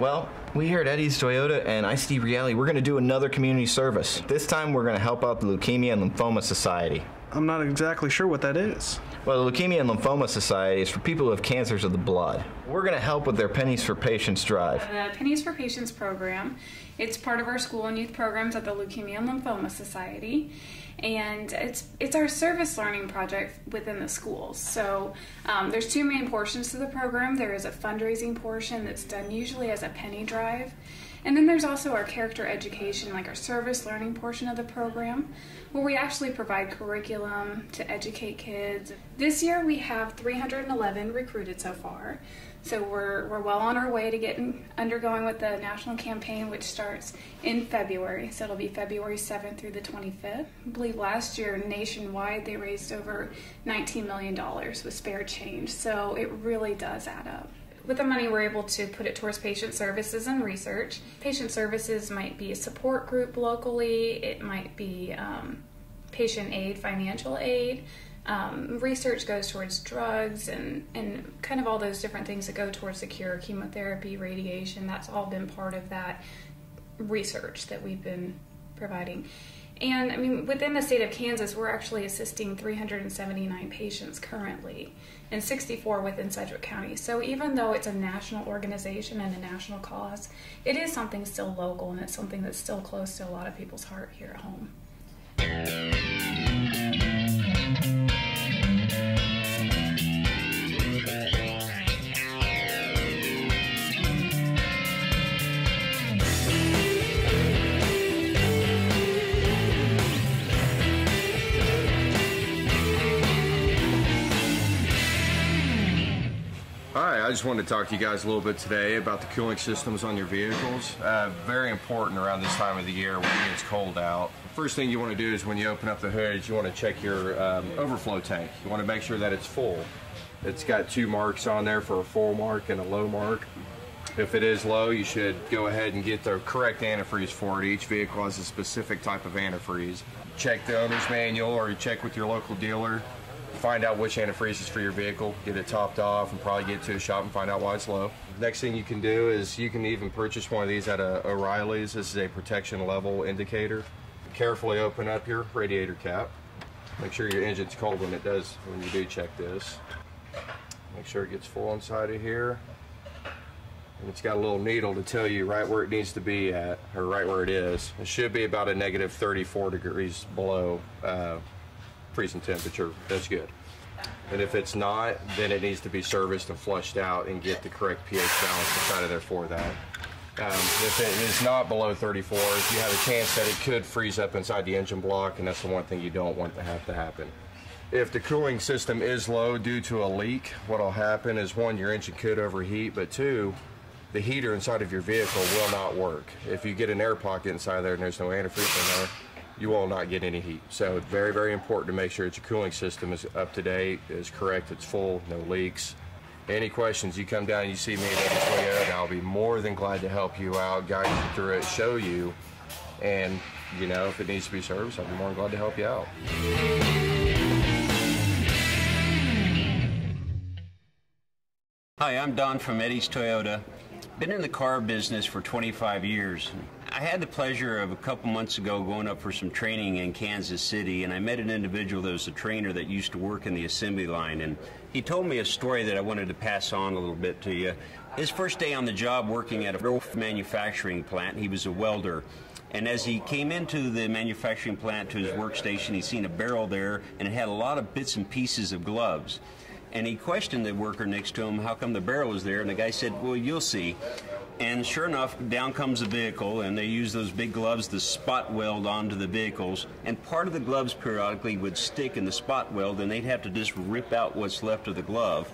Well, we here at Eddy's Toyota and ICT Reality, we're going to do another community service. This time we're going to help out the Leukemia and Lymphoma Society. I'm not exactly sure what that is. Well, the Leukemia and Lymphoma Society is for people who have cancers of the blood. We're going to help with their Pennies for Patients drive. The Pennies for Patients program, it's part of our school and youth programs at the Leukemia and Lymphoma Society. And it's our service learning project within the schools. So there's two main portions to the program. There is a fundraising portion that's done usually as a penny drive. And then there's also our character education, like our service learning portion of the program, where we actually provide curriculum to educate kids. This year we have 311 recruited so far. So we're well on our way to undergoing with the national campaign, which starts in February. So it'll be February 7th through the 25th. I believe last year nationwide they raised over $19 million with spare change. So it really does add up. With the money, we're able to put it towards patient services and research. Patient services might be a support group locally. It might be patient aid, financial aid. Research goes towards drugs and kind of all those different things that go towards the cure, chemotherapy, radiation. That's all been part of that research that we've been providing. And I mean, within the state of Kansas, we're actually assisting 379 patients currently, and 64 within Sedgwick County. So even though it's a national organization and a national cause, it is something still local, and it's something that's still close to a lot of people's heart here at home. Hi, I just wanted to talk to you guys a little bit today about the cooling systems on your vehicles. Very important around this time of the year when it gets cold out. The first thing you want to do is when you open up the hood is you want to check your overflow tank. You want to make sure that it's full. It's got two marks on there for a full mark and a low mark. If it is low, you should go ahead and get the correct antifreeze for it. Each vehicle has a specific type of antifreeze. Check the owner's manual or you check with your local dealer. Find out which antifreeze is for your vehicle, get it topped off, and probably get to a shop and find out why it's low. Next thing you can do is you can even purchase one of these at O'Reilly's. This is a protection level indicator. Carefully open up your radiator cap. Make sure your engine's cold when you do check this. Make sure it gets full inside of here. And it's got a little needle to tell you right where it needs to be at, or right where it is. It should be about a negative 34 degrees below freezing temperature. That's good. And if it's not, then it needs to be serviced and flushed out and get the correct pH balance inside of there for that. If it is not below 34, you have a chance that it could freeze up inside the engine block, and that's the one thing you don't want to have to happen. If the cooling system is low due to a leak, what will happen is, one, your engine could overheat, but two, the heater inside of your vehicle will not work. If you get an air pocket inside there and there's no antifreeze in there, you will not get any heat. So it's very, very important to make sure that your cooling system is up to date, is correct, it's full, no leaks. Any questions, you come down and you see me at Eddy's Toyota, and I'll be more than glad to help you out, guide you through it, show you, and you know, if it needs to be serviced, I'll be more than glad to help you out. Hi, I'm Don from Eddy's Toyota. Been in the car business for 25 years. I had the pleasure of a couple months ago going up for some training in Kansas City, and I met an individual that was a trainer that used to work in the assembly line, and he told me a story that I wanted to pass on a little bit to you. His first day on the job working at a manufacturing plant, he was a welder. And as he came into the manufacturing plant to his workstation, he seen a barrel there, and it had a lot of bits and pieces of gloves. And he questioned the worker next to him, how come the barrel was there? And the guy said, well, you'll see. And sure enough, down comes the vehicle, and they use those big gloves to spot weld onto the vehicles. And part of the gloves periodically would stick in the spot weld, and they'd have to just rip out what's left of the glove.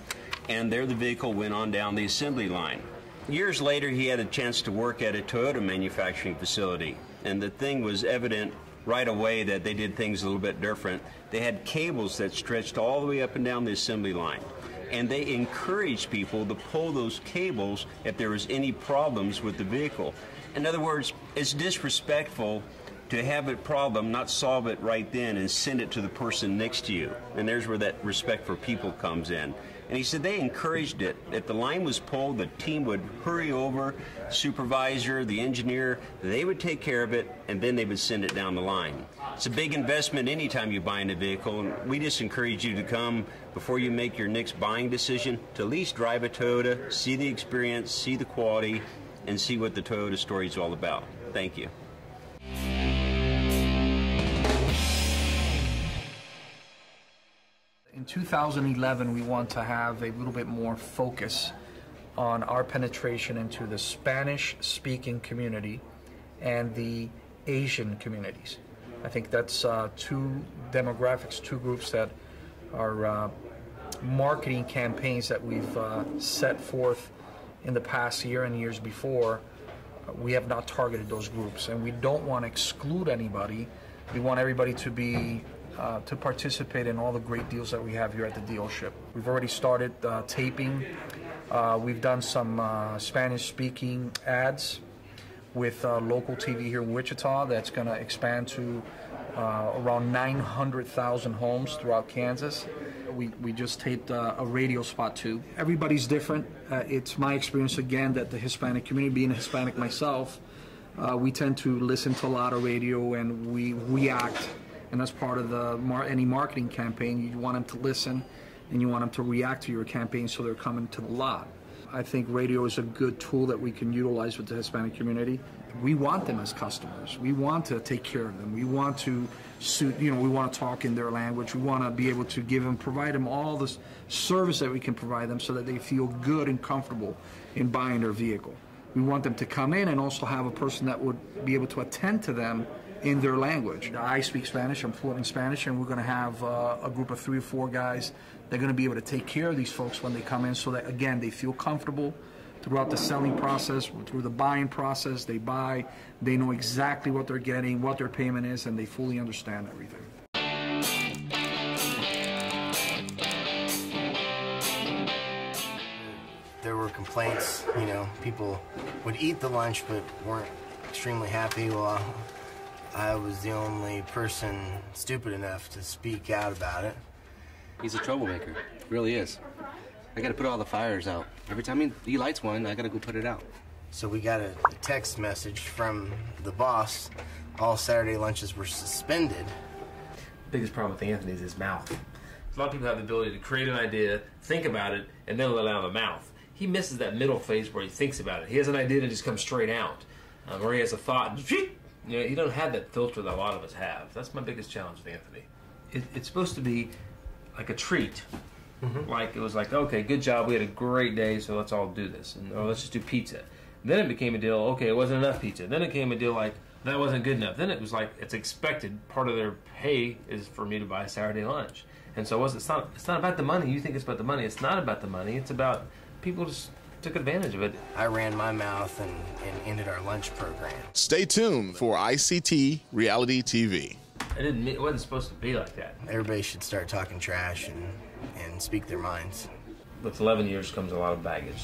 And there the vehicle went on down the assembly line. Years later, he had a chance to work at a Toyota manufacturing facility. And the thing was evident right away that they did things a little bit different. They had cables that stretched all the way up and down the assembly line. And they encouraged people to pull those cables if there was any problems with the vehicle. In other words, it's disrespectful to have a problem, not solve it right then and send it to the person next to you. And there's where that respect for people comes in. And he said they encouraged it. If the line was pulled, the team would hurry over, supervisor, the engineer, they would take care of it, and then they would send it down the line. It's a big investment anytime you buy a vehicle, and we just encourage you to come before you make your next buying decision to at least drive a Toyota, see the experience, see the quality, and see what the Toyota story is all about. Thank you. In 2011, we want to have a little bit more focus on our penetration into the Spanish-speaking community and the Asian communities. I think that's two demographics, two groups that are marketing campaigns that we've set forth in the past year and years before. We have not targeted those groups, and we don't want to exclude anybody. We want everybody to be to participate in all the great deals that we have here at the dealership. We've already started taping. We've done some Spanish-speaking ads with local TV here in Wichita that's going to expand to around 900,000 homes throughout Kansas. We just taped a radio spot too. Everybody's different. It's my experience again that the Hispanic community, being a Hispanic myself, we tend to listen to a lot of radio and we react. And that's part of any marketing campaign. You want them to listen and you want them to react to your campaign so they're coming to the lot. I think radio is a good tool that we can utilize with the Hispanic community. We want them as customers. We want to take care of them. We want to we want to talk in their language. We want to be able to provide them all the service that we can provide them so that they feel good and comfortable in buying their vehicle. We want them to come in and also have a person that would be able to attend to them in their language. I speak Spanish, I'm fluent in Spanish, and we're going to have a group of 3 or 4 guys that are going to be able to take care of these folks when they come in so that, again, they feel comfortable throughout the selling process, through the buying process. They buy, they know exactly what they're getting, what their payment is, and they fully understand everything. There were complaints, people would eat the lunch but weren't extremely happy. Well, I was the only person stupid enough to speak out about it. He's a troublemaker, really is. I gotta put all the fires out. Every time he lights one, I gotta go put it out. So we got a text message from the boss. All Saturday lunches were suspended. The biggest problem with Anthony is his mouth. A lot of people have the ability to create an idea, think about it, and then let it out of the mouth. He misses that middle phase where he thinks about it. He has an idea and it just comes straight out. Or he has a thought and you don't have that filter that a lot of us have. That's my biggest challenge with Anthony. It's supposed to be like a treat. Like it was like, okay, good job, we had a great day, so let's all do this, and let's just do pizza. Then it became a deal, okay, it wasn't enough pizza. Then it became a deal like that wasn't good enough. Then it was like it's expected. Part of their pay is for me to buy a Saturday lunch, and so it's not about the money. You think it's about the money? It's not about the money. It's about people just took advantage of it. I ran my mouth and ended our lunch program. Stay tuned for ICT Reality TV. It wasn't supposed to be like that. Everybody should start talking trash and speak their minds. With 11 years comes a lot of baggage.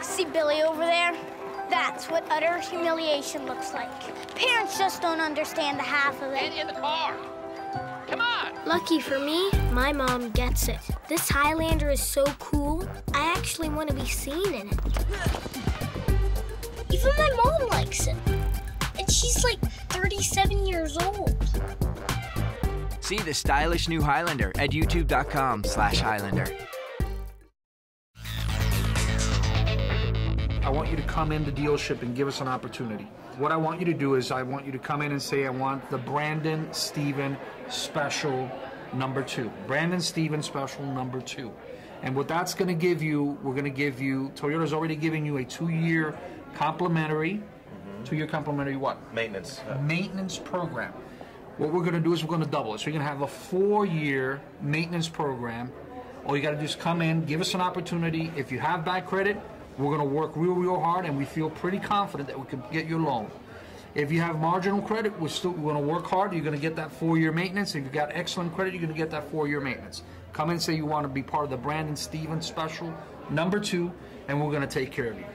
See Billy over there? That's what utter humiliation looks like. Parents just don't understand the half of it. Get in the car. Come on! Lucky for me, my mom gets it. This Highlander is so cool, I actually want to be seen in it. Even my mom likes it. And she's like 37 years old. See the stylish new Highlander at youtube.com/Highlander. I want you to come in the dealership and give us an opportunity. What I want you to do is I want you to come in and say, I want the Brandon Steven Special #2. Brandon Steven Special #2. And what that's going to give you, we're going to give you, Toyota's already giving you a 2-year complimentary, 2-year complimentary what? Maintenance. Maintenance program. What we're going to do is we're going to double it. So you're going to have a 4-year maintenance program. All you got to do is come in, give us an opportunity. If you have bad credit, we're going to work real hard, and we feel pretty confident that we can get you a loan. If you have marginal credit, we're going to work hard. You're going to get that 4-year maintenance. If you've got excellent credit, you're going to get that 4-year maintenance. Come in and say you want to be part of the Brandon Stevens Special, #2, and we're going to take care of you.